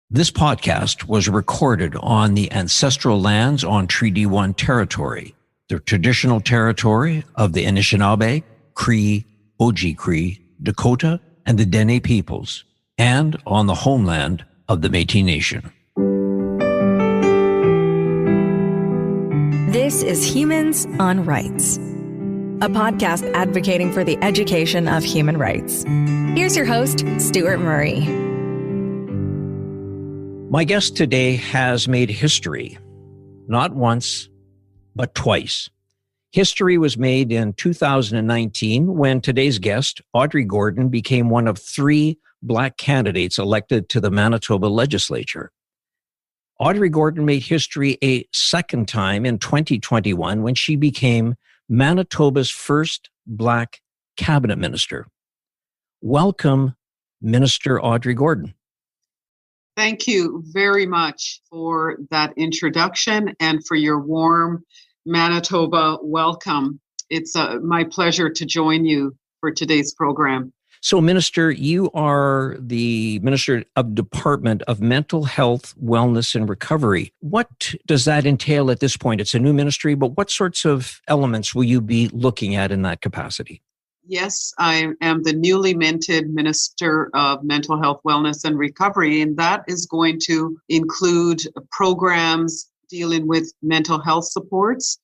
This podcast was recorded on the ancestral lands on Treaty 1 territory, the traditional territory of the Anishinaabe, Cree, Oji-Cree, Dakota, and the Dene peoples, and on the homeland of the Métis Nation. This is Humans on Rights, a podcast advocating for the education of human rights. Here's your host, Stuart Murray. My guest today has made history, not once, but twice. History was made in 2019 when today's guest, Audrey Gordon, became one of 3 Black candidates elected to the Manitoba legislature. Audrey Gordon made history a second time in 2021 when she became Manitoba's first Black cabinet minister. Welcome, Minister Audrey Gordon. Thank you very much for that introduction and for your warm Manitoba welcome. It's my pleasure to join you for today's program. So, Minister, you are the Minister of Department of Mental Health, Wellness, and Recovery. What does that entail at this point? It's a new ministry, but what sorts of elements will you be looking at in that capacity? Yes, I am the newly minted Minister of Mental Health, Wellness, and Recovery, and that is going to include programs dealing with mental health supports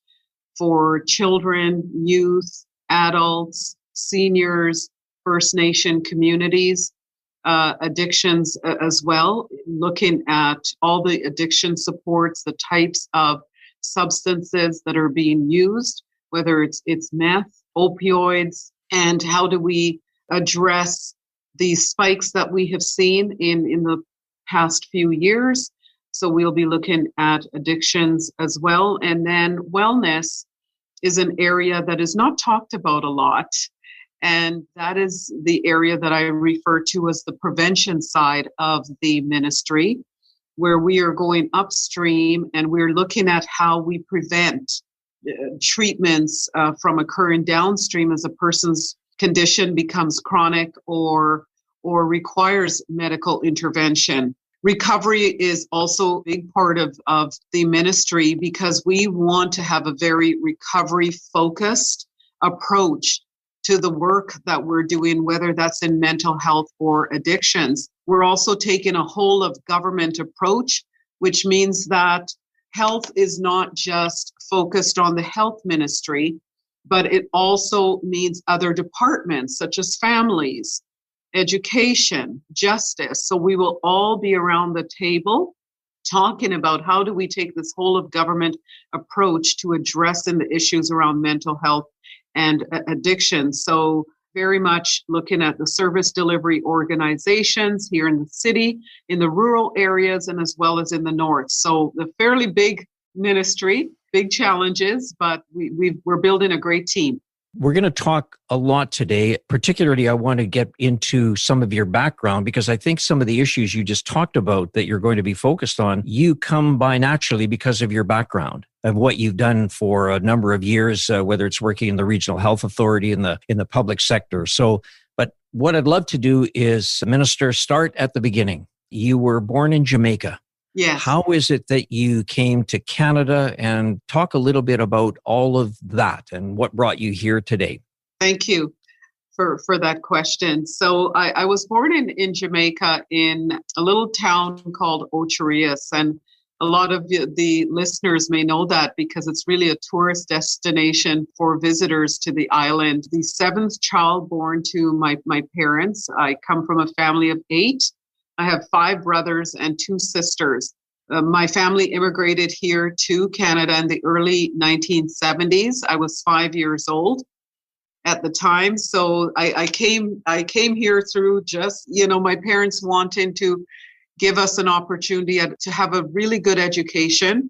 for children, youth, adults, seniors, First Nation communities, addictions as well, looking at all the addiction supports, the types of substances that are being used, whether it's meth, opioids, and how do we address the spikes that we have seen in the past few years. So we'll be looking at addictions as well. And then wellness is an area that is not talked about a lot. And that is the area that I refer to as the prevention side of the ministry, where we are going upstream and we're looking at how we prevent treatments from occurring downstream as a person's condition becomes chronic or requires medical intervention. Recovery is also a big part of the ministry because we want to have a very recovery-focused approach to the work that we're doing, whether that's in mental health or addictions. We're also taking a whole of government approach, which means that health is not just focused on the health ministry, but it also means other departments such as families, education, justice. So we will all be around the table talking about how do we take this whole of government approach to addressing the issues around mental health and addiction. So very much looking at the service delivery organizations here in the city, in the rural areas, and as well as in the north. So the fairly big ministry, big challenges, but we're building a great team. We're going to talk a lot today. Particularly, I want to get into some of your background because I think some of the issues you just talked about that you're going to be focused on, you come by naturally because of your background of what you've done for a number of years, whether it's working in the regional health authority in the public sector. So, but what I'd love to do is, Minister, start at the beginning. You were born in Jamaica. Yes. How is it that you came to Canada, and talk a little bit about all of that and what brought you here today? Thank you for that question. So I was born in Jamaica in a little town called Audrey, and a lot of the listeners may know that because it's really a tourist destination for visitors to the island. The 7th child born to my parents. I come from a family of 8. I have 5 brothers and 2 sisters. My family immigrated here to Canada in the early 1970s. I was 5 years old at the time. So I came here through just, my parents wanting to give us an opportunity to have a really good education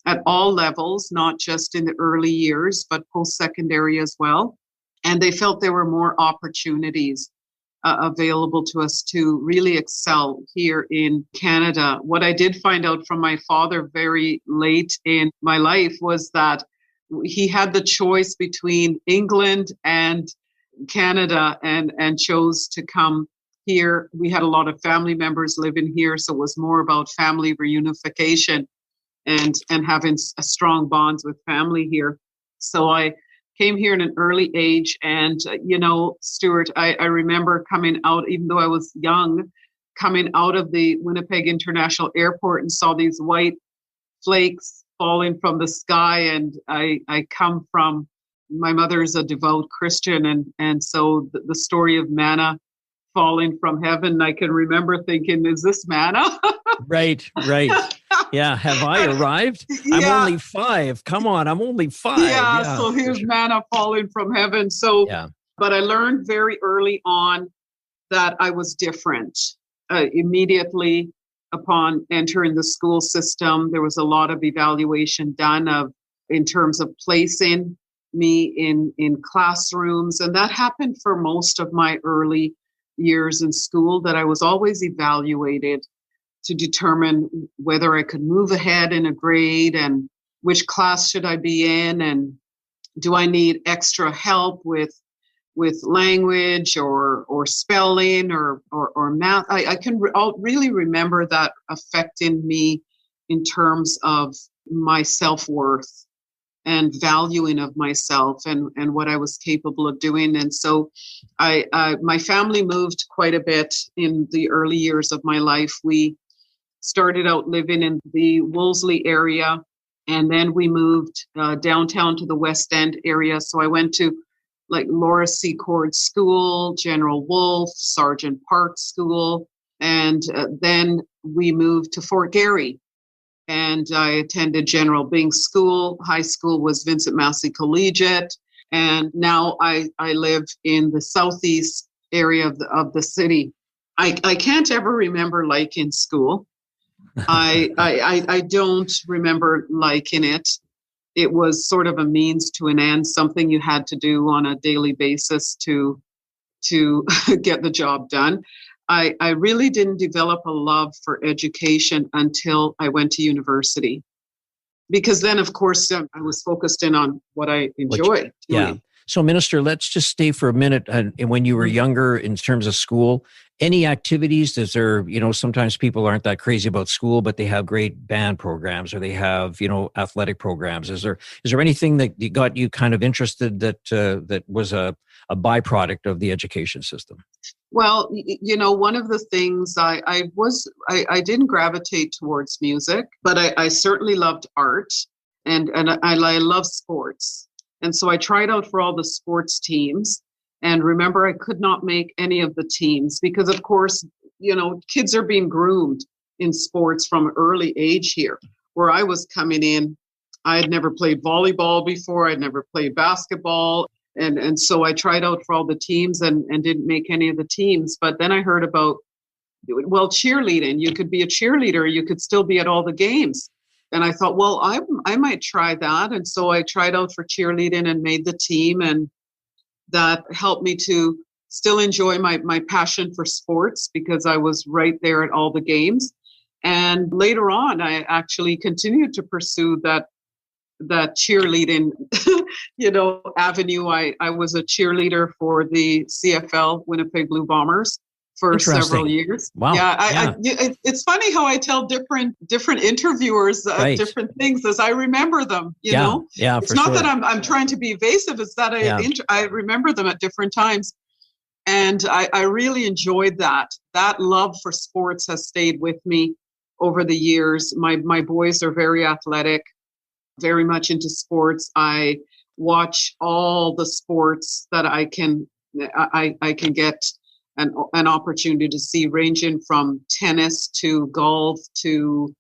at all levels, not just in the early years, but post-secondary as well. And they felt there were more opportunities available to us to really excel here in Canada. What I did find out from my father very late in my life was that he had the choice between England and Canada and chose to come here. We had a lot of family members living here, so it was more about family reunification and having a strong bonds with family here. So I came here in an early age, and Stuart, I remember coming out, even though I was young, coming out of the Winnipeg International Airport and saw these white flakes falling from the sky. And I come from, my mother's a devout Christian, and so the story of manna falling from heaven, I can remember thinking, is this manna? Right. Yeah. Have I arrived? Yeah. I'm only 5. Come on. I'm only 5. Yeah. So here's manna falling from heaven. So, yeah. But I learned very early on that I was different. Immediately upon entering the school system, there was a lot of evaluation done in terms of placing me in classrooms. And that happened for most of my early years in school, that I was always evaluated to determine whether I could move ahead in a grade and which class should I be in, and do I need extra help with language or spelling or math. I can really remember that affecting me in terms of my self-worth and valuing of myself and what I was capable of doing. And so my family moved quite a bit in the early years of my life. We started out living in the Wolseley area, and then we moved downtown to the West End area. So I went to like Laura Secord School, General Wolfe, Sergeant Park School, and then we moved to Fort Garry. And I attended General Byng School. High school was Vincent Massey Collegiate. And now I live in the southeast area of the city. I can't ever remember liking school. I don't remember liking it. It was sort of a means to an end, something you had to do on a daily basis to get the job done. I really didn't develop a love for education until I went to university, because then, of course, I was focused in on what I enjoyed doing. Yeah. So, Minister, let's just stay for a minute. And when you were younger, in terms of school, any activities? Is there, sometimes people aren't that crazy about school, but they have great band programs, or they have, athletic programs. Is there anything that got you kind of interested that was a byproduct of the education system? Well, one of the things I didn't gravitate towards music, but I certainly loved art, and I love sports. And so I tried out for all the sports teams. And remember, I could not make any of the teams because, of course, kids are being groomed in sports from early age here. Where I was coming in, I had never played volleyball before. I'd never played basketball. And so I tried out for all the teams and didn't make any of the teams. But then I heard about, cheerleading. You could be a cheerleader. You could still be at all the games. And I thought, well, I might try that. And so I tried out for cheerleading and made the team. And that helped me to still enjoy my passion for sports, because I was right there at all the games. And later on, I actually continued to pursue that cheerleading, avenue. I was a cheerleader for the CFL Winnipeg Blue Bombers for several years. Wow. Yeah. It's funny how I tell different interviewers different things as I remember them, you know? Yeah, it's not that I'm trying to be evasive. It's that I remember them at different times. And I really enjoyed that. That love for sports has stayed with me over the years. My boys are very athletic, very much into sports. I watch all the sports that I can get an opportunity to see, ranging from tennis to golf to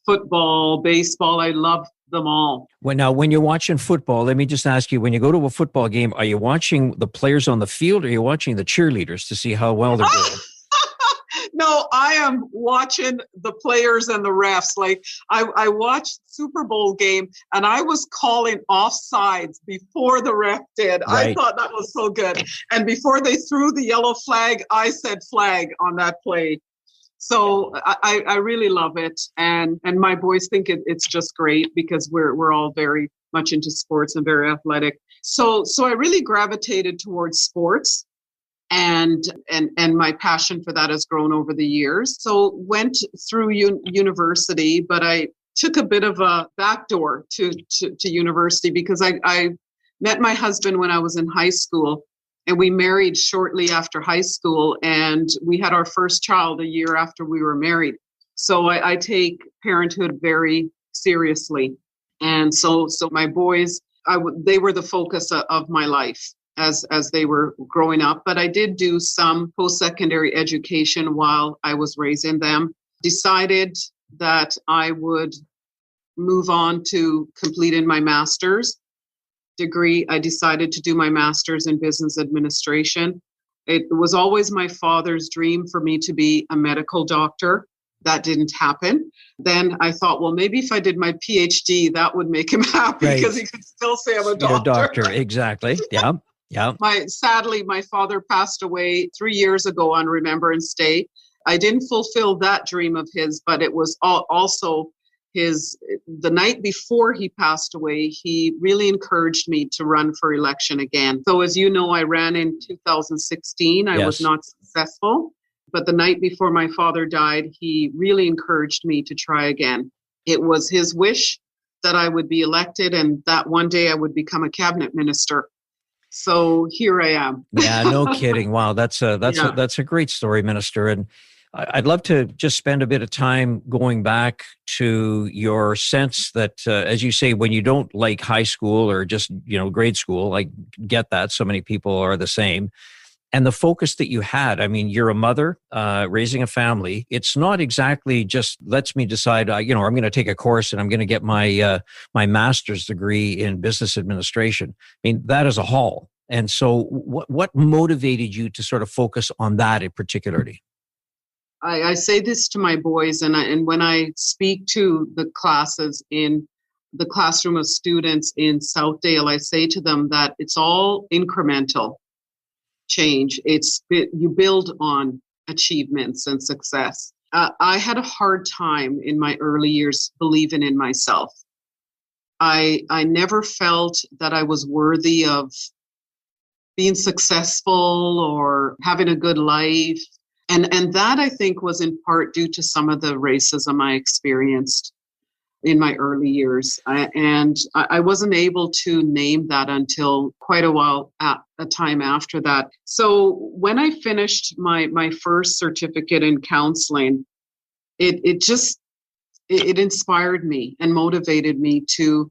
football, baseball. I love them all. Well, when you're watching football, let me just ask you, when you go to a football game, are you watching the players on the field, or are you watching the cheerleaders to see how well they're doing? No, I am watching the players and the refs. Like I watched Super Bowl game and I was calling offsides before the ref did. Right. I thought that was so good. And before they threw the yellow flag, I said flag on that play. So I really love it. And my boys think it's just great, because we're all very much into sports and very athletic. So I really gravitated towards sports. and my passion for that has grown over the years. So went through university, but I took a bit of a backdoor to university because I met my husband when I was in high school, and we married shortly after high school, and we had our first child a year after we were married. So I take parenthood very seriously. And so my boys, they were the focus of my life as they were growing up. But I did do some post-secondary education while I was raising them. Decided that I would move on to completing my master's degree. I decided to do my master's in business administration. It was always my father's dream for me to be a medical doctor. That didn't happen. Then I thought, well, maybe if I did my PhD, that would make him happy because he could still say I'm a doctor. You're a doctor, exactly. Yeah, yeah. Sadly, my father passed away 3 years ago on Remembrance Day. I didn't fulfill that dream of his, but it was also the night before he passed away, he really encouraged me to run for election again. So as you know, I ran in 2016. I was not successful. But the night before my father died, he really encouraged me to try again. It was his wish that I would be elected and that one day I would become a cabinet minister. So here I am. Yeah, no kidding. Wow, that's a great story, Minister. And I'd love to just spend a bit of time going back to your sense that, as you say, when you don't like high school or just, grade school, I get that. So many people are the same. And the focus that you had, I mean, you're a mother raising a family. It's not exactly just lets me decide, I'm going to take a course and I'm going to get my master's degree in business administration. I mean, that is a haul. And so what motivated you to sort of focus on that in particularly? I say this to my boys, and when I speak to the classes in the classroom of students in Southdale, I say to them that it's all incremental change. You build on achievements and success. I had a hard time in my early years believing in myself. I never felt that I was worthy of being successful or having a good life. And that, I think, was in part due to some of the racism I experienced in my early years. I wasn't able to name that until quite a while at a time after that. So when I finished my first certificate in counseling, it inspired me and motivated me to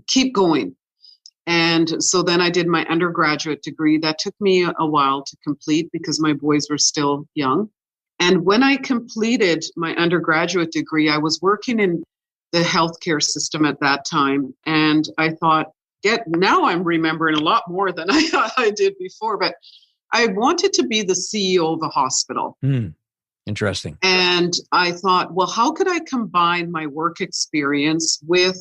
keep going. And so then I did my undergraduate degree. That took me a while to complete because my boys were still young. And when I completed my undergraduate degree, I was working in the healthcare system at that time. And I thought, now I'm remembering a lot more than I did before, but I wanted to be the CEO of a hospital. Interesting. And I thought, well, how could I combine my work experience with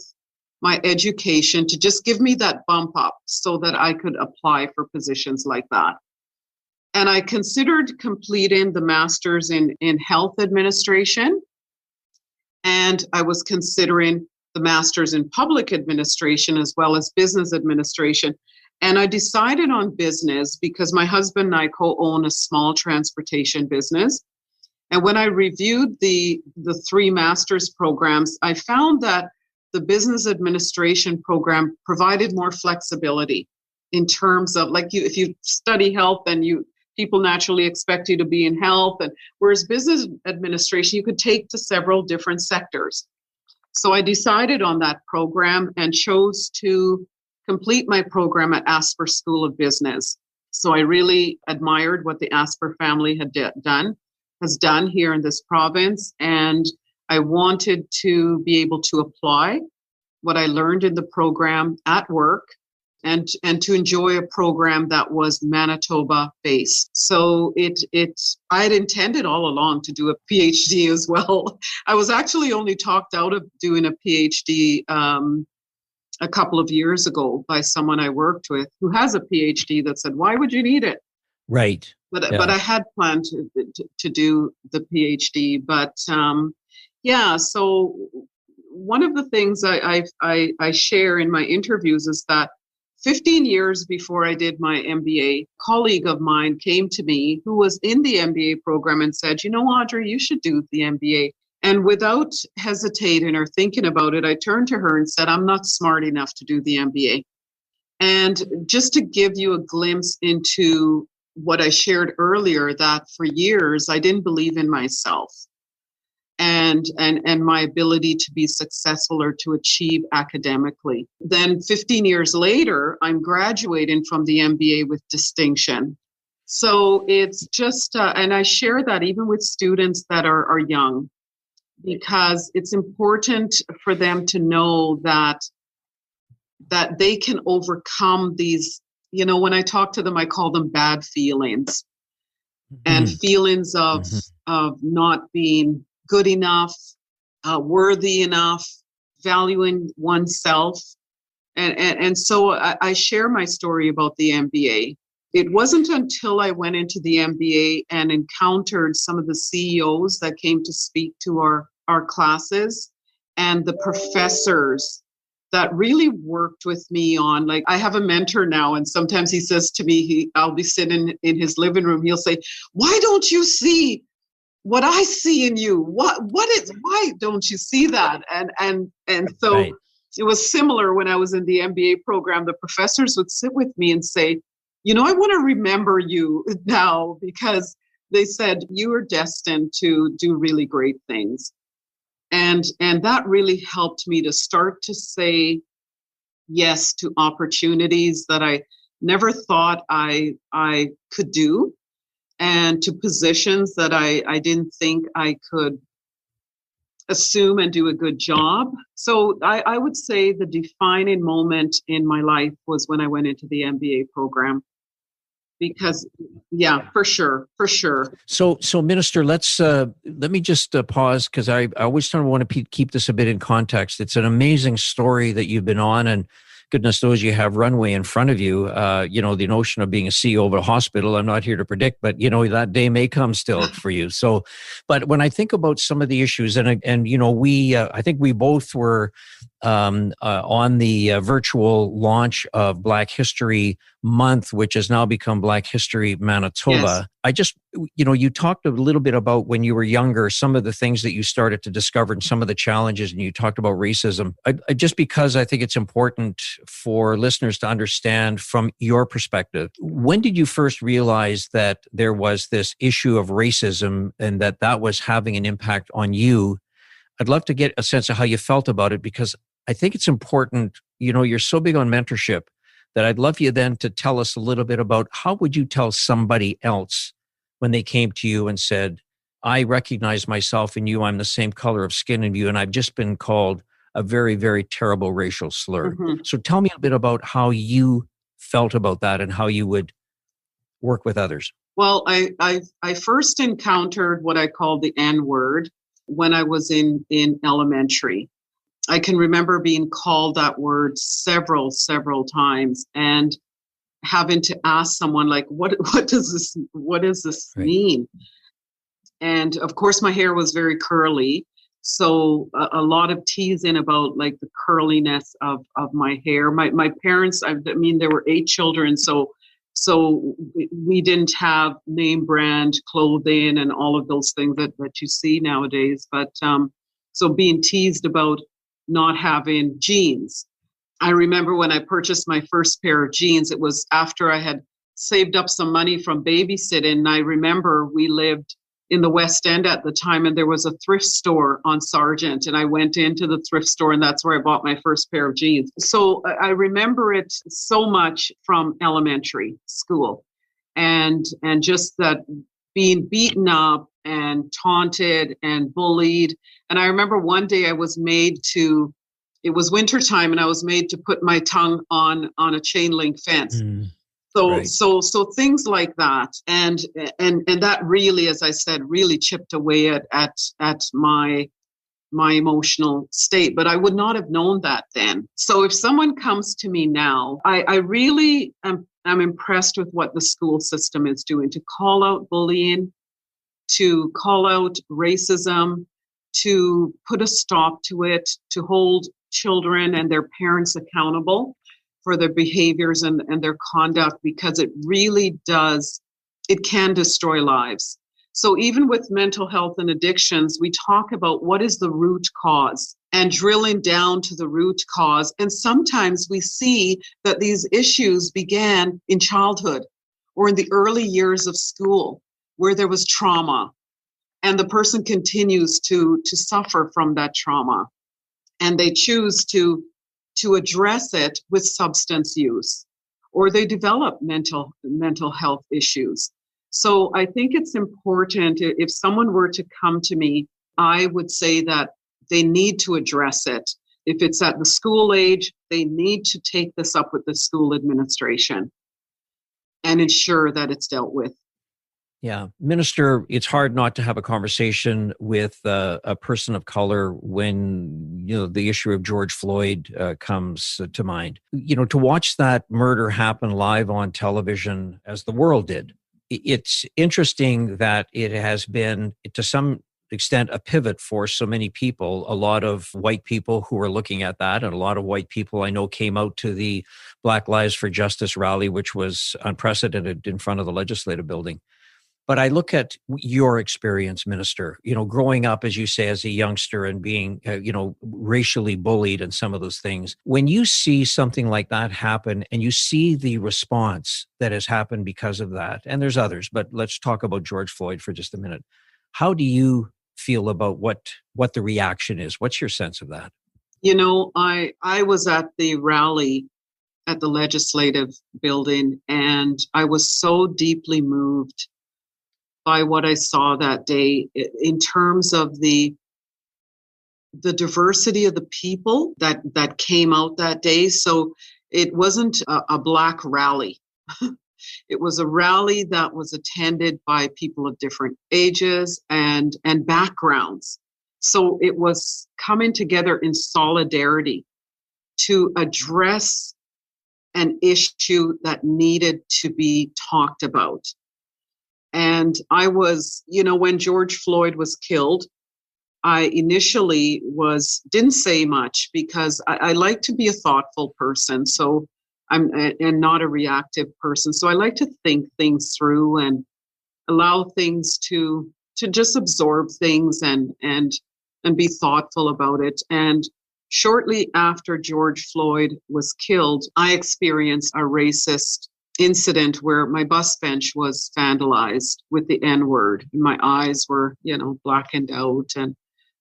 my education to just give me that bump up so that I could apply for positions like that? And I considered completing the master's in health administration. And I was considering the master's in public administration as well as business administration. And I decided on business because my husband and I co-own a small transportation business. And when I reviewed the three master's programs, I found that the business administration program provided more flexibility in terms of, like, if you study health, then people naturally expect you to be in health, and whereas business administration, you could take to several different sectors. So I decided on that program and chose to complete my program at Asper School of Business. So I really admired what the Asper family has done here in this province, and I wanted to be able to apply what I learned in the program at work and to enjoy a program that was Manitoba based. So I had intended all along to do a PhD as well. I was actually only talked out of doing a PhD a couple of years ago by someone I worked with who has a PhD that said, why would you need it? Right. But I had planned to do the PhD. But so one of the things I share in my interviews is that 15 years before I did my MBA, a colleague of mine came to me who was in the MBA program and said, you know, Audrey, you should do the MBA. And without hesitating or thinking about it, I turned to her and said, I'm not smart enough to do the MBA. And just to give you a glimpse into what I shared earlier, that for years I didn't believe in myself and my ability to be successful or to achieve academically. Then 15 years later, I'm graduating from the MBA with distinction. So it's just, and I share that even with students that are young, because it's important for them to know that they can overcome these, you know, when I talk to them, I call them bad feelings and feelings of not being good enough, worthy enough, valuing oneself. And so I share my story about the MBA. It wasn't until I went into the MBA and encountered some of the CEOs that came to speak to our classes and the professors that really worked with me on, like, I have a mentor now, and sometimes he says to me, I'll be sitting in his living room, he'll say, why don't you see what I see in you? Why don't you see that? And so right. It was similar when I was in the MBA program. The professors would sit with me and say, you know, I want to remember you now, because they said you are destined to do really great things. And that really helped me to start to say yes to opportunities that I never thought I could do, and to positions that I didn't think I could assume and do a good job. So I would say the defining moment in my life was when I went into the MBA program. Because, yeah, for sure. So Minister, let me just pause, because I always want to keep this a bit in context. It's an amazing story that you've been on, and goodness knows you have runway in front of you. You know, the notion of being a CEO of a hospital, I'm not here to predict, but you know, that day may come still for you. So, but when I think about some of the issues, and you know, I think we both were on the virtual launch of Black History Month, which has now become Black History Manitoba. Yes. I just, you know, you talked a little bit about when you were younger, some of the things that you started to discover and some of the challenges, and you talked about racism. Just because I think it's important for listeners to understand from your perspective, when did you first realize that there was this issue of racism and that was having an impact on you? I'd love to get a sense of how you felt about it, because I think it's important. You know, you're so big on mentorship that I'd love you then to tell us a little bit about how would you tell somebody else when they came to you and said, I recognize myself in you, I'm the same color of skin in you, and I've just been called a very, very terrible racial slur. Mm-hmm. So tell me a bit about how you felt about that and how you would work with others. Well, I first encountered what I called the N-word when I was in elementary. I can remember being called that word several times and having to ask someone, like, what does this right. mean? And of course, my hair was very curly. So a lot of teasing about like the curliness of my hair. My parents, I mean, there were 8 children. So we didn't have name brand clothing and all of those things that you see nowadays. But so being teased about not having jeans. I remember when I purchased my first pair of jeans, it was after I had saved up some money from babysitting. And I remember we lived in the West End at the time, and there was a thrift store on Sargent, and I went into the thrift store, and that's where I bought my first pair of jeans. So I remember it so much from elementary school, and just that being beaten up and taunted and bullied. And I remember one day it was wintertime, and I was made to put my tongue on a chain link fence. Right. So things like that, and that really, as I said, really chipped away at my emotional state. But I would not have known that then. So if someone comes to me now, I really am impressed with what the school system is doing to call out bullying, to call out racism, to put a stop to it, to hold children and their parents accountable. for their behaviors and their conduct, because it really does, it can destroy lives. So even with mental health and addictions, we talk about what is the root cause and drilling down to the root cause. And sometimes we see that these issues began in childhood or in the early years of school where there was trauma, and the person continues to suffer from that trauma, and they choose to address it with substance use, or they develop mental health issues. So I think it's important, if someone were to come to me, I would say that they need to address it. If it's at the school age, they need to take this up with the school administration and ensure that it's dealt with. Yeah. Minister, it's hard not to have a conversation with a person of color when, the issue of George Floyd comes to mind. To watch that murder happen live on television, as the world did, it's interesting that it has been, to some extent, a pivot for so many people. A lot of white people who are looking at that, and a lot of white people I know came out to the Black Lives for Justice rally, which was unprecedented, in front of the legislative building. But I look at your experience, Minister, growing up, as you say, as a youngster and being, racially bullied and some of those things. When you see something like that happen and you see the response that has happened because of that, and there's others, but let's talk about George Floyd for just a minute. How do you feel about what the reaction is? What's your sense of that? I was at the rally at the legislative building, and I was so deeply moved by what I saw that day in terms of the diversity of the people that came out that day. So it wasn't a Black rally. It was a rally that was attended by people of different ages and backgrounds. So it was coming together in solidarity to address an issue that needed to be talked about. And I was, when George Floyd was killed, I initially didn't say much because I like to be a thoughtful person. So and not a reactive person. So I like to think things through and allow things to just absorb things and be thoughtful about it. And shortly after George Floyd was killed, I experienced a racist incident where my bus bench was vandalized with the N-word. My eyes were, blackened out and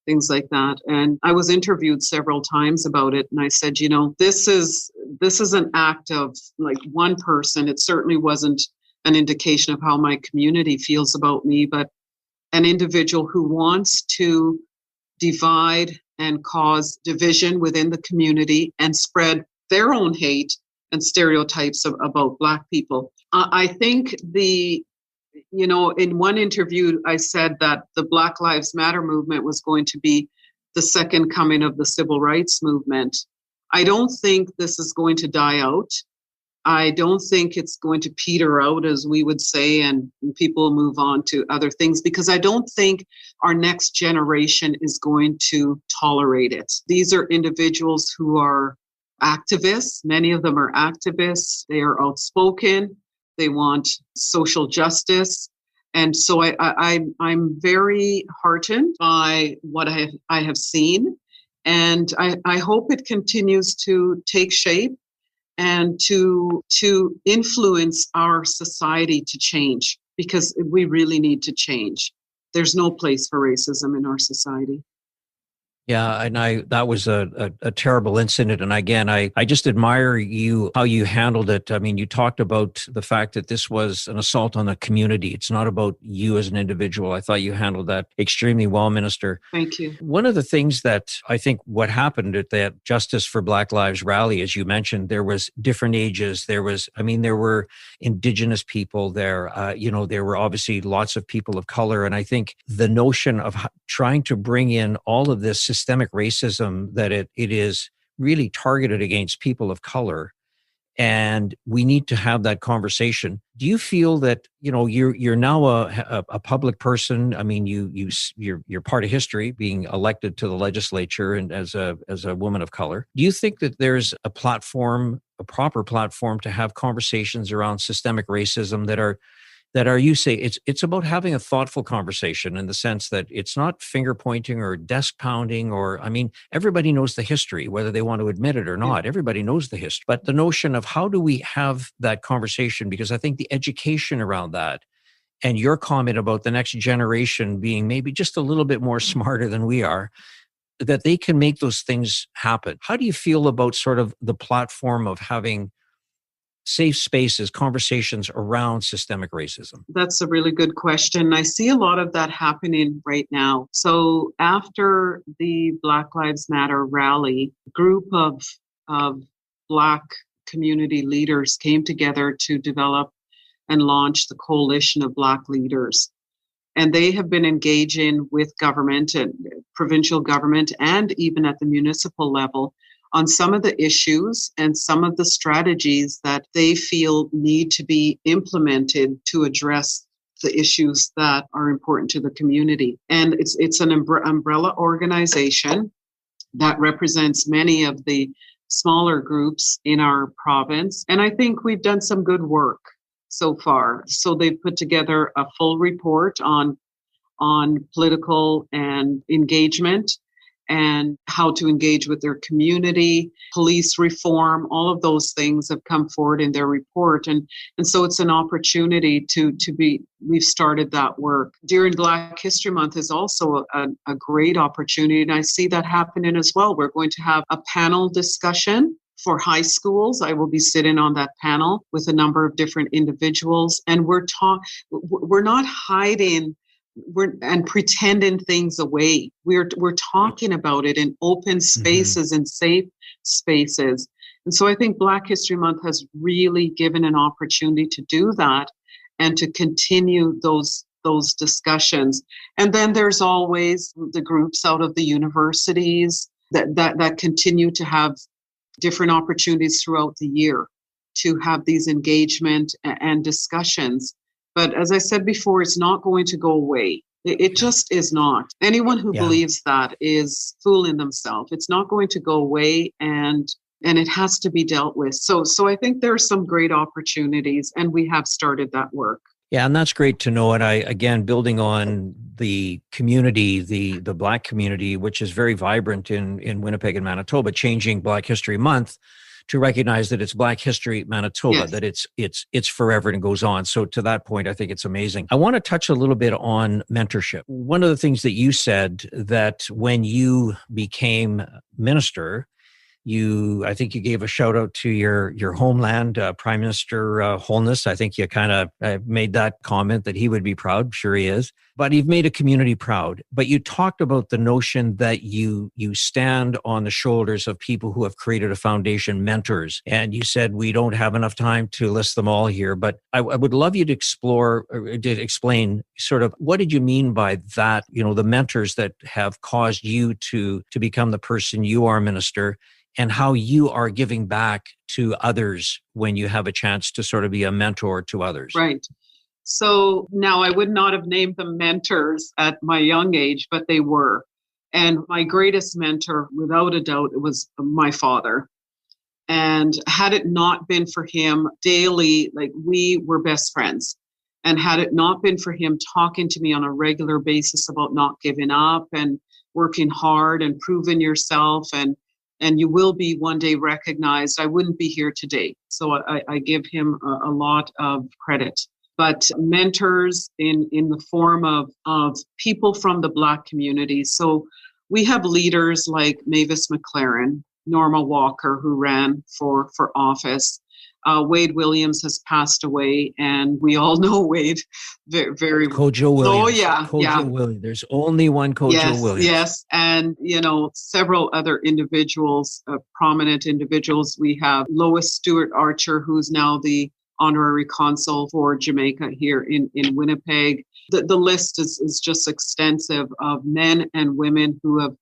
things like that. And I was interviewed several times about it. And I said, this is an act of like one person. It certainly wasn't an indication of how my community feels about me, but an individual who wants to divide and cause division within the community and spread their own hate and stereotypes about Black people. I think in one interview, I said that the Black Lives Matter movement was going to be the second coming of the civil rights movement. I don't think this is going to die out. I don't think it's going to peter out, as we would say, and people move on to other things, because I don't think our next generation is going to tolerate it. These are individuals who are activists. Many of them are activists. They are outspoken. They want social justice. And so I'm very heartened by what I have seen. And I hope it continues to take shape and to influence our society to change, because we really need to change. There's no place for racism in our society. Yeah, and that was a terrible incident. And again, I just admire how you handled it. I mean, you talked about the fact that this was an assault on the community. It's not about you as an individual. I thought you handled that extremely well, Minister. Thank you. One of the things that I think what happened at that Justice for Black Lives rally, as you mentioned, there was different ages. There were Indigenous people there. There were obviously lots of people of color. And I think the notion of trying to bring in all of this systemic racism, that it is really targeted against people of color, and we need to have that conversation. Do you feel that, you're now a public person? I mean, you're part of history, being elected to the legislature and as a woman of color. Do you think that there's a proper platform to have conversations around systemic racism that are, you say it's about having a thoughtful conversation, in the sense that it's not finger pointing or desk pounding, everybody knows the history, whether they want to admit it or not. Everybody knows the history. But the notion of how do we have that conversation, because I think the education around that, and your comment about the next generation being maybe just a little bit more smarter than we are, that they can make those things happen. How do you feel about sort of the platform of having safe spaces, conversations around systemic racism? That's a really good question. I see a lot of that happening right now. So after the Black Lives Matter rally, a group of Black community leaders came together to develop and launch the Coalition of Black Leaders. And they have been engaging with government and provincial government, and even at the municipal level, on some of the issues and some of the strategies that they feel need to be implemented to address the issues that are important to the community. And it's an umbrella organization that represents many of the smaller groups in our province. And I think we've done some good work so far. So they've put together a full report on political and engagement, and how to engage with their community, police reform, all of those things have come forward in their report. And so it's an opportunity we've started that work. During Black History Month is also a great opportunity, and I see that happening as well. We're going to have a panel discussion for high schools. I will be sitting on that panel with a number of different individuals, and we're not hiding and pretending things away. We're talking about it in open spaces and safe spaces. And so I think Black History Month has really given an opportunity to do that and to continue those discussions. And then there's always the groups out of the universities that continue to have different opportunities throughout the year to have these engagement and discussions. But as I said before, it's not going to go away. It just is not. Anyone who believes that is fooling themselves. It's not going to go away, and it has to be dealt with. So I think there are some great opportunities, and we have started that work. Yeah, and that's great to know. And again, building on the community, the Black community, which is very vibrant in Winnipeg and Manitoba, changing Black History Month to recognize that it's Black History Manitoba, that it's forever and goes on. So to that point, I think it's amazing. I want to touch a little bit on mentorship. One of the things that you said, that when you became minister, I think you gave a shout out to your homeland, Prime Minister Holness. I think you kind of made that comment that he would be proud. I'm sure he is. But you've made a community proud. But you talked about the notion that you stand on the shoulders of people who have created a foundation, mentors. And you said we don't have enough time to list them all here. But I would love you to explore, or to explain sort of what did you mean by that, the mentors that have caused you to become the person you are, Minister, and how you are giving back to others when you have a chance to sort of be a mentor to others. Right. So now I would not have named them mentors at my young age, but they were. And my greatest mentor, without a doubt, it was my father. And had it not been for him daily, we were best friends. And had it not been for him talking to me on a regular basis about not giving up and working hard and proving yourself and you will be one day recognized, I wouldn't be here today. So I give him a lot of credit. But mentors in the form of people from the Black community. So we have leaders like Mavis McLaren, Norma Walker, who ran for office. Wade Williams has passed away, and we all know Wade very well. Kojo Williams. Oh, yeah. Kojo Williams. There's only one Kojo Williams. Yes. And, several other individuals, prominent individuals. We have Lois Stewart Archer, who's now the honorary consul for Jamaica here in Winnipeg. The list is just extensive of men and women who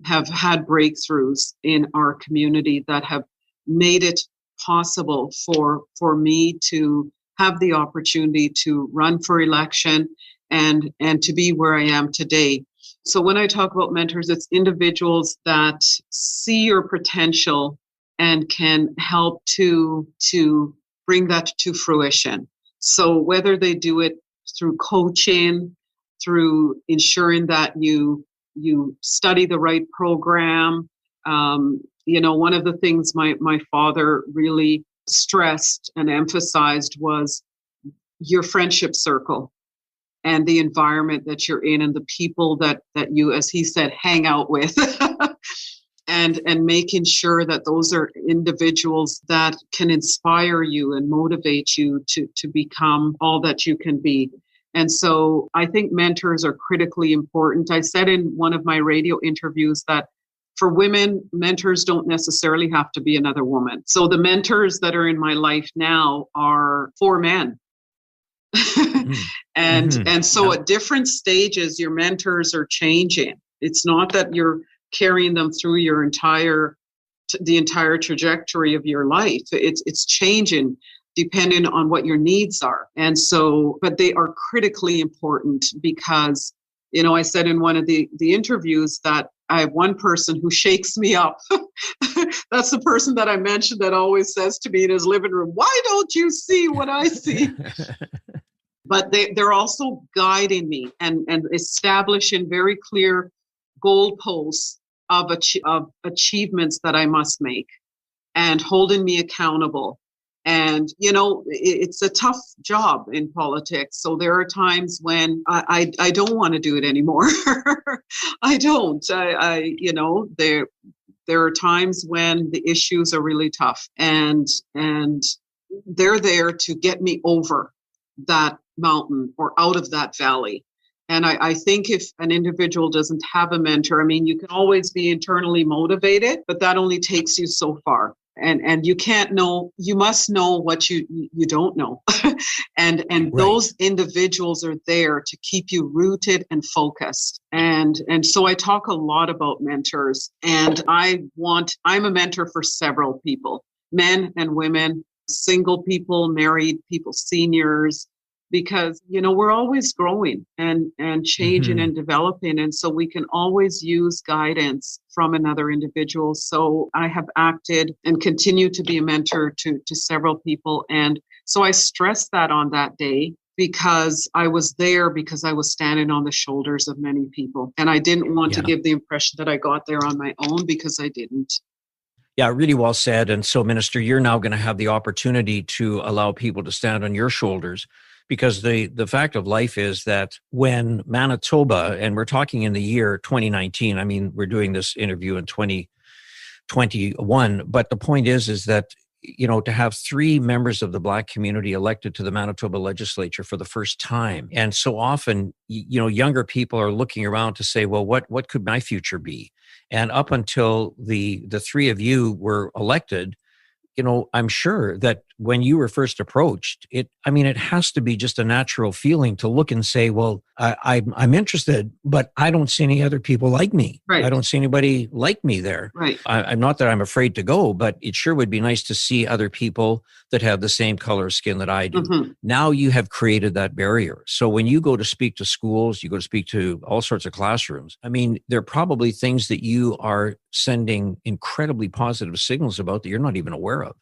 have had breakthroughs in our community that have made it possible for me to have the opportunity to run for election and to be where I am today. So when I talk about mentors, it's individuals that see your potential and can help to bring that to fruition. So whether they do it through coaching, through ensuring that you study the right program. One of the things my father really stressed and emphasized was your friendship circle and the environment that you're in and the people that you, as he said, hang out with. and making sure that those are individuals that can inspire you and motivate you to become all that you can be. And so I think mentors are critically important. I said in one of my radio interviews that for women, mentors don't necessarily have to be another woman. So the mentors that are in my life now are 4 men. And so at different stages, your mentors are changing. It's not that you're carrying them through the entire trajectory of your life. It's changing depending on what your needs are. And so, but they are critically important because, I said in one of the interviews that I have one person who shakes me up. That's the person that I mentioned that always says to me in his living room, "Why don't you see what I see?" But they're also guiding me and establishing very clear goalposts of achievements that I must make and holding me accountable. And, it's a tough job in politics. So there are times when I don't want to do it anymore. I don't. There are times when the issues are really tough and they're there to get me over that mountain or out of that valley. And I think if an individual doesn't have a mentor, you can always be internally motivated, but that only takes you so far. And you must know what you don't know. and Right. Those individuals are there to keep you rooted and focused. And so I talk a lot about mentors, and I'm a mentor for several people, men and women, single people, married people, seniors, because, we're always growing and changing and developing. And so we can always use guidance from another individual. So I have acted and continue to be a mentor to several people. And so I stressed that on that day because I was there because I was standing on the shoulders of many people. And I didn't want to give the impression that I got there on my own because I didn't. Yeah, really well said. And so, Minister, you're now going to have the opportunity to allow people to stand on your shoulders. Because the fact of life is that when Manitoba, and we're talking in the year 2019, we're doing this interview in 2021, but the point is that, to have 3 members of the Black community elected to the Manitoba legislature for the first time. And so often, younger people are looking around to say, well, what could my future be? And up until the 3 of you were elected, I'm sure that when you were first approached, it has to be just a natural feeling to look and say, well, I'm interested, but I don't see any other people like me. Right. I don't see anybody like me there. Right. I'm not that I'm afraid to go, but it sure would be nice to see other people that have the same color of skin that I do. Mm-hmm. Now you have created that barrier. So when you go to speak to schools, you go to speak to all sorts of classrooms, there are probably things that you are sending incredibly positive signals about that you're not even aware of.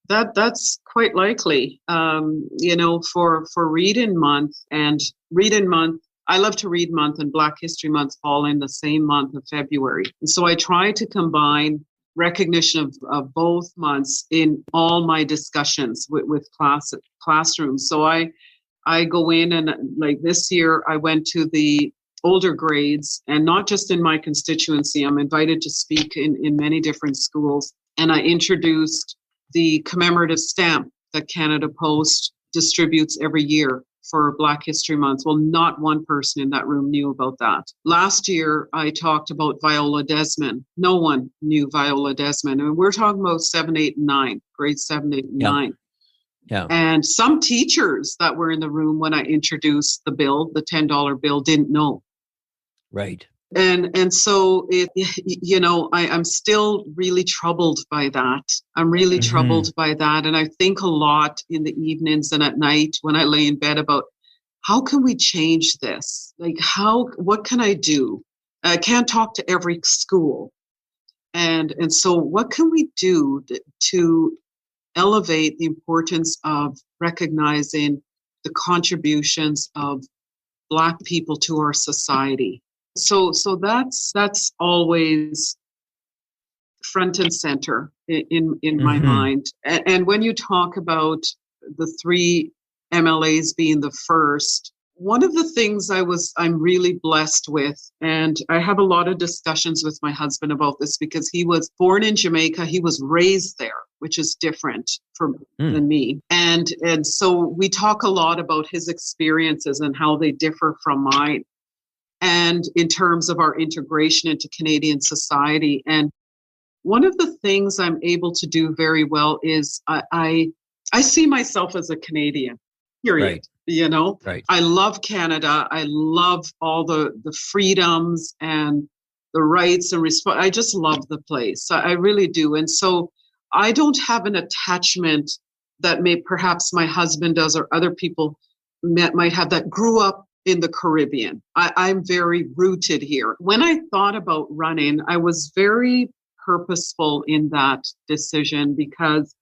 That's quite likely. For Reading Month, I love to read month, and Black History Month fall in the same month of February. And so I try to combine recognition of both months in all my discussions with classrooms. So I go in and, like this year, I went to the older grades, and not just in my constituency. I'm invited to speak in many different schools, and I introduced the commemorative stamp that Canada Post distributes every year for Black History Month. Well, not one person in that room knew about that. Last year, I talked about Viola Desmond. No one knew Viola Desmond. And we're talking about 7, 8, and 9, grades 7, 8, and 9. Yeah. And some teachers that were in the room when I introduced the bill, the $10 bill, didn't know. Right. And so I'm still really troubled by that. I'm really troubled by that. And I think a lot in the evenings and at night when I lay in bed about how can we change this? Like what can I do? I can't talk to every school. And so what can we do to elevate the importance of recognizing the contributions of Black people to our society? So that's always front and center in my mind. And when you talk about the 3 MLAs being the first, one of the things I'm really blessed with, and I have a lot of discussions with my husband about this because he was born in Jamaica, he was raised there, which is different than me. And so we talk a lot about his experiences and how they differ from mine. And in terms of our integration into Canadian society. And one of the things I'm able to do very well is I see myself as a Canadian, period. Right. Right. I love Canada. I love all the freedoms and the rights and I just love the place. I really do. And so I don't have an attachment that perhaps my husband does or other people might have that grew up in the Caribbean. I'm very rooted here. When I thought about running, I was very purposeful in that decision because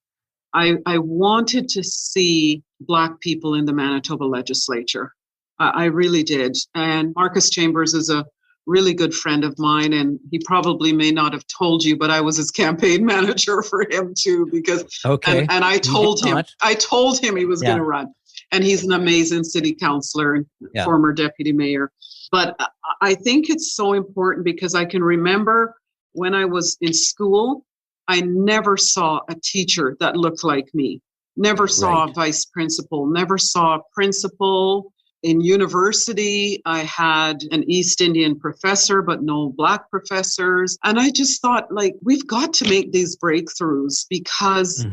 I wanted to see Black people in the Manitoba legislature. I really did. And Marcus Chambers is a really good friend of mine, and he probably may not have told you, but I was his campaign manager for him too, because and I told him he was going to run. And he's an amazing city councillor and former deputy mayor. But I think it's so important because I can remember when I was in school, I never saw a teacher that looked like me. Never saw a vice principal, never saw a principal. In university, I had an East Indian professor, but no Black professors. And I just thought, like, we've got to make these breakthroughs because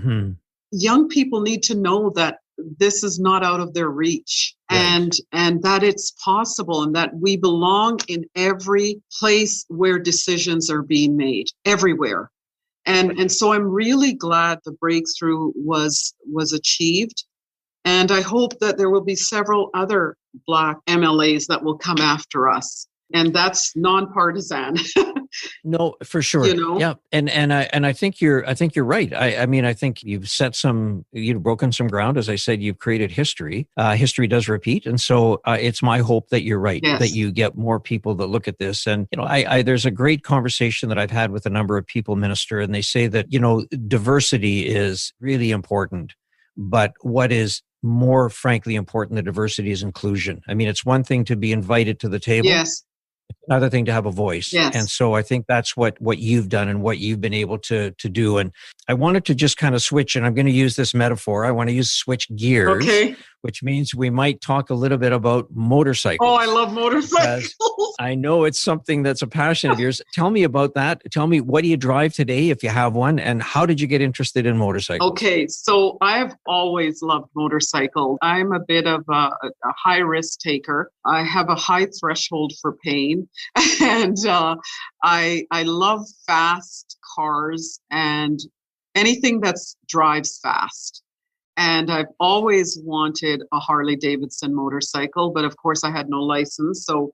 young people need to know that this is not out of their reach and that it's possible and that we belong in every place where decisions are being made, everywhere. And so I'm really glad the breakthrough was achieved. And I hope that there will be several other Black MLAs that will come after us. And that's nonpartisan. No, for sure. Yeah. And I think you're right. I mean, I think you've broken some ground. As I said, you've created history. History does repeat. And so it's my hope that you're right, that you get more people that look at this. And, there's a great conversation that I've had with a number of people, Minister, and they say that, diversity is really important. But what is more frankly important than diversity is inclusion. I mean, it's one thing to be invited to the table. Yes. Another thing to have a voice. Yes. And so I think that's what you've done and what you've been able to do. And I wanted to just kind of switch, and I'm going to use this metaphor. I want to switch gears, which means we might talk a little bit about motorcycles. Oh, I love motorcycles. I know it's something that's a passion of yours. Tell me about that. Tell me, what do you drive today if you have one? And how did you get interested in motorcycles? Okay, so I've always loved motorcycles. I'm a bit of a high risk taker. I have a high threshold for pain. And I love fast cars and anything that drives fast. And I've always wanted a Harley Davidson motorcycle, but of course I had no license. So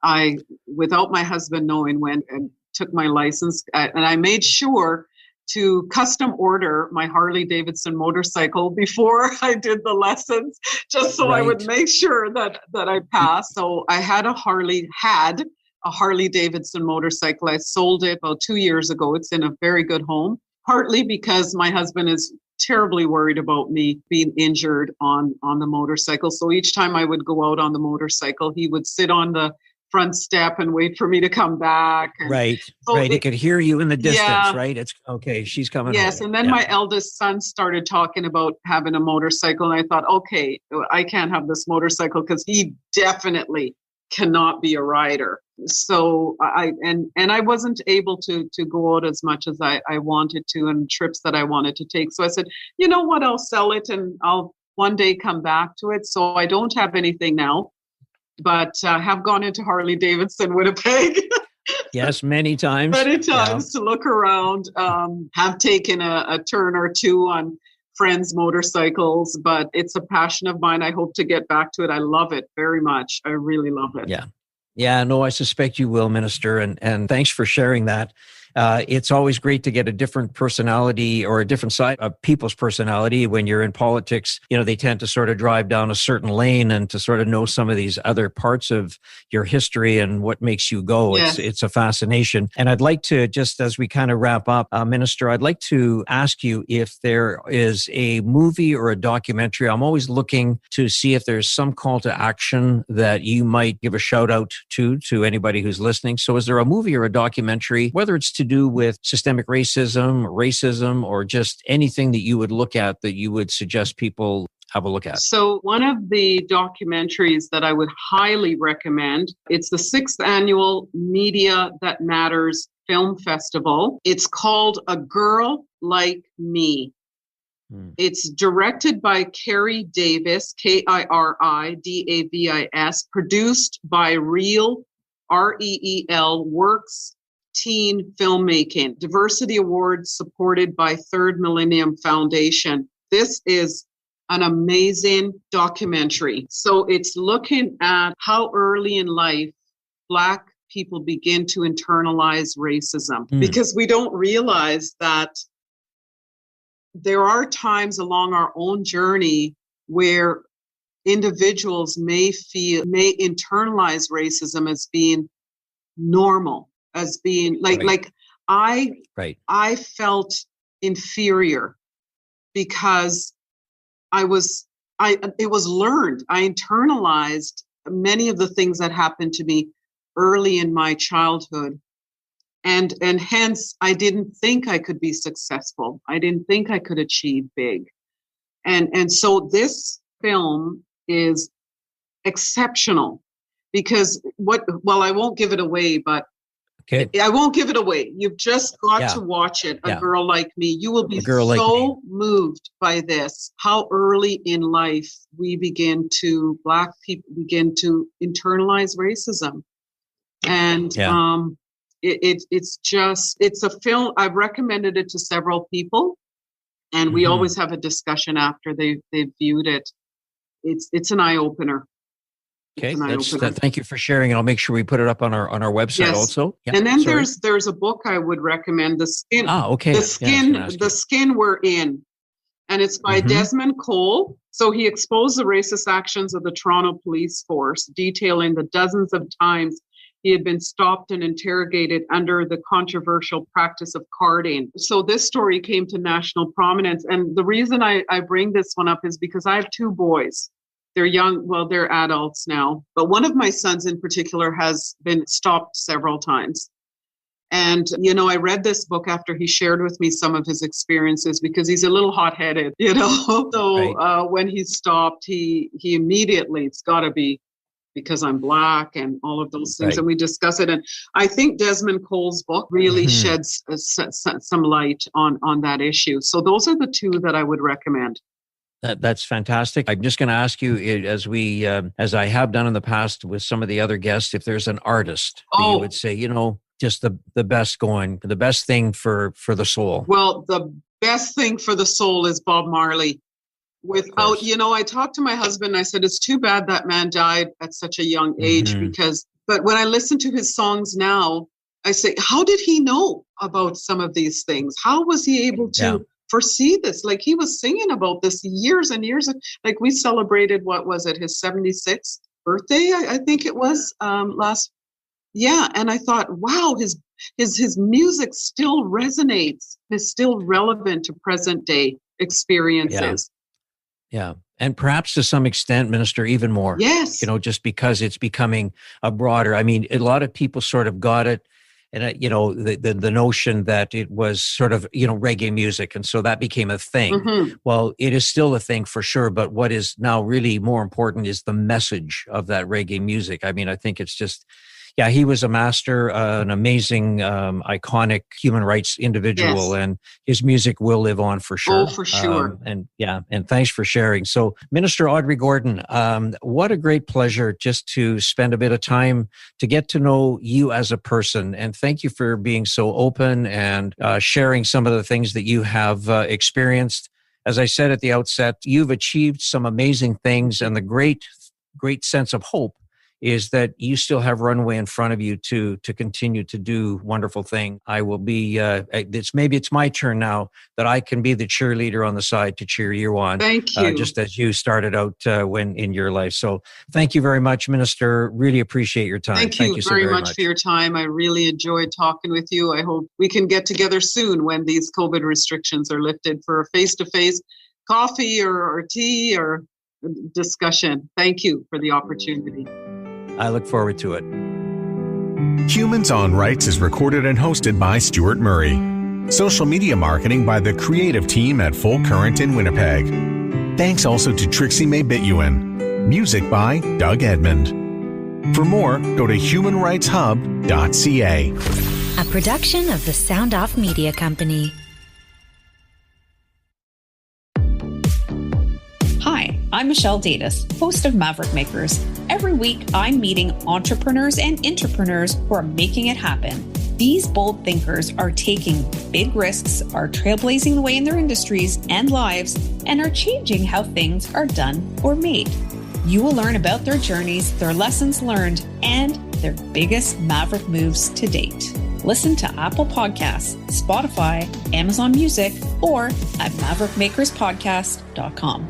I, without my husband knowing, went and took my license, and I made sure to custom order my Harley Davidson motorcycle before I did the lessons, just so I would make sure that I passed. So I had a Harley Davidson motorcycle. I sold it about 2 years ago. It's in a very good home, partly because my husband is terribly worried about me being injured on the motorcycle. So each time I would go out on the motorcycle, he would sit on the front step and wait for me to come back. And so he could hear you in the distance, right? It's okay, she's coming Yes, home. And then my eldest son started talking about having a motorcycle, and I thought, okay, I can't have this motorcycle because he definitely cannot be a rider. So I wasn't able to go out as much as I wanted to, and trips that I wanted to take. So I said, you know what, I'll sell it and I'll one day come back to it. So I don't have anything now. but have gone into Harley Davidson, Winnipeg. Yes, many times. Many times to look around. Have taken a turn or two on friends' motorcycles, but it's a passion of mine. I hope to get back to it. I love it very much. I really love it. Yeah. Yeah, no, I suspect you will, Minister. And thanks for sharing that. It's always great to get a different personality or a different side of people's personality. When you're in politics, they tend to sort of drive down a certain lane, and to sort of know some of these other parts of your history and what makes you go. Yes. It's a fascination. And I'd like to, just as we kind of wrap up, Minister, I'd like to ask you if there is a movie or a documentary. I'm always looking to see if there's some call to action that you might give a shout out to anybody who's listening. So is there a movie or a documentary, whether it's to do with systemic racism, or just anything that you would look at that you would suggest people have a look at? So one of the documentaries that I would highly recommend, it's the 6th annual Media That Matters Film Festival. It's called A Girl Like Me. It's directed by Carrie Davis, Kiridavis, produced by Reel, REEL, Works Teen Filmmaking. Diversity Awards supported by Third Millennium Foundation. This is an amazing documentary. So it's looking at how early in life Black people begin to internalize racism, because we don't realize that there are times along our own journey where individuals may internalize racism as being normal, as being I felt inferior because it was learned. I internalized many of the things that happened to me early in my childhood. And hence I didn't think I could be successful. I didn't think I could achieve big. And so this film is exceptional because I won't give it away, but okay. I won't give it away. You've just got to watch it. A Girl Like Me. You will be so moved by this, how early in life Black people begin to internalize racism. And it's a film. I've recommended it to several people, and we always have a discussion after they've viewed it. It's an eye opener. Okay, thank you for sharing, and I'll make sure we put it up on our website also. Yeah, and then there's a book I would recommend, The Skin. The Skin We're In, and it's by Desmond Cole. So he exposed the racist actions of the Toronto police force, detailing the dozens of times he had been stopped and interrogated under the controversial practice of carding. So this story came to national prominence. And the reason I bring this one up is because I have 2 boys. They're young, they're adults now. But one of my sons in particular has been stopped several times. And, I read this book after he shared with me some of his experiences because he's a little hot-headed, So when he's stopped, he immediately, it's got to be because I'm Black and all of those things. Right. And we discuss it. And I think Desmond Cole's book really sheds some light on that issue. So those are the 2 that I would recommend. That's fantastic. I'm just going to ask you, as I have done in the past with some of the other guests, if there's an artist that you would say, just the best going, the best thing for the soul. Well, the best thing for the soul is Bob Marley. Without, I talked to my husband and I said, it's too bad that man died at such a young age but when I listen to his songs now, I say, how did he know about some of these things? How was he able to foresee this? Like he was singing about this years and years. Like we celebrated, his 76th birthday? I think it was last. Yeah. And I thought, wow, his music still resonates, is still relevant to present day experiences. Yeah. And perhaps to some extent, Minister, even more. Yes. Just because it's becoming a broader, I mean, a lot of people sort of got it. And, the notion that it was sort of, reggae music. And so that became a thing. Well, it is still a thing for sure. But what is now really more important is the message of that reggae music. I mean, I think it's just, Yeah, he was a master, an amazing, iconic human rights individual, and his music will live on for sure. Oh, for sure. And thanks for sharing. So, Minister Audrey Gordon, what a great pleasure just to spend a bit of time to get to know you as a person. And thank you for being so open and sharing some of the things that you have experienced. As I said at the outset, you've achieved some amazing things, and the great sense of hope is that you still have runway in front of you to continue to do wonderful things. I will be, it's my turn now that I can be the cheerleader on the side to cheer you on. Thank you. Just as you started out when in your life. So thank you very much, Minister. Really appreciate your time. Thank you very much for your time. I really enjoyed talking with you. I hope we can get together soon when these COVID restrictions are lifted for a face-to-face coffee or tea or discussion. Thank you for the opportunity. I look forward to it. Humans on Rights is recorded and hosted by Stuart Murray. Social media marketing by the creative team at Full Current in Winnipeg. Thanks also to Trixie May Bituin. Music by Doug Edmond. For more, go to humanrightshub.ca. A production of the Sound Off Media Company. Hi, I'm Michelle Davis, host of Maverick Makers. Every week, I'm meeting entrepreneurs and intrapreneurs who are making it happen. These bold thinkers are taking big risks, are trailblazing the way in their industries and lives, and are changing how things are done or made. You will learn about their journeys, their lessons learned, and their biggest Maverick moves to date. Listen to Apple Podcasts, Spotify, Amazon Music, or at maverickmakerspodcast.com.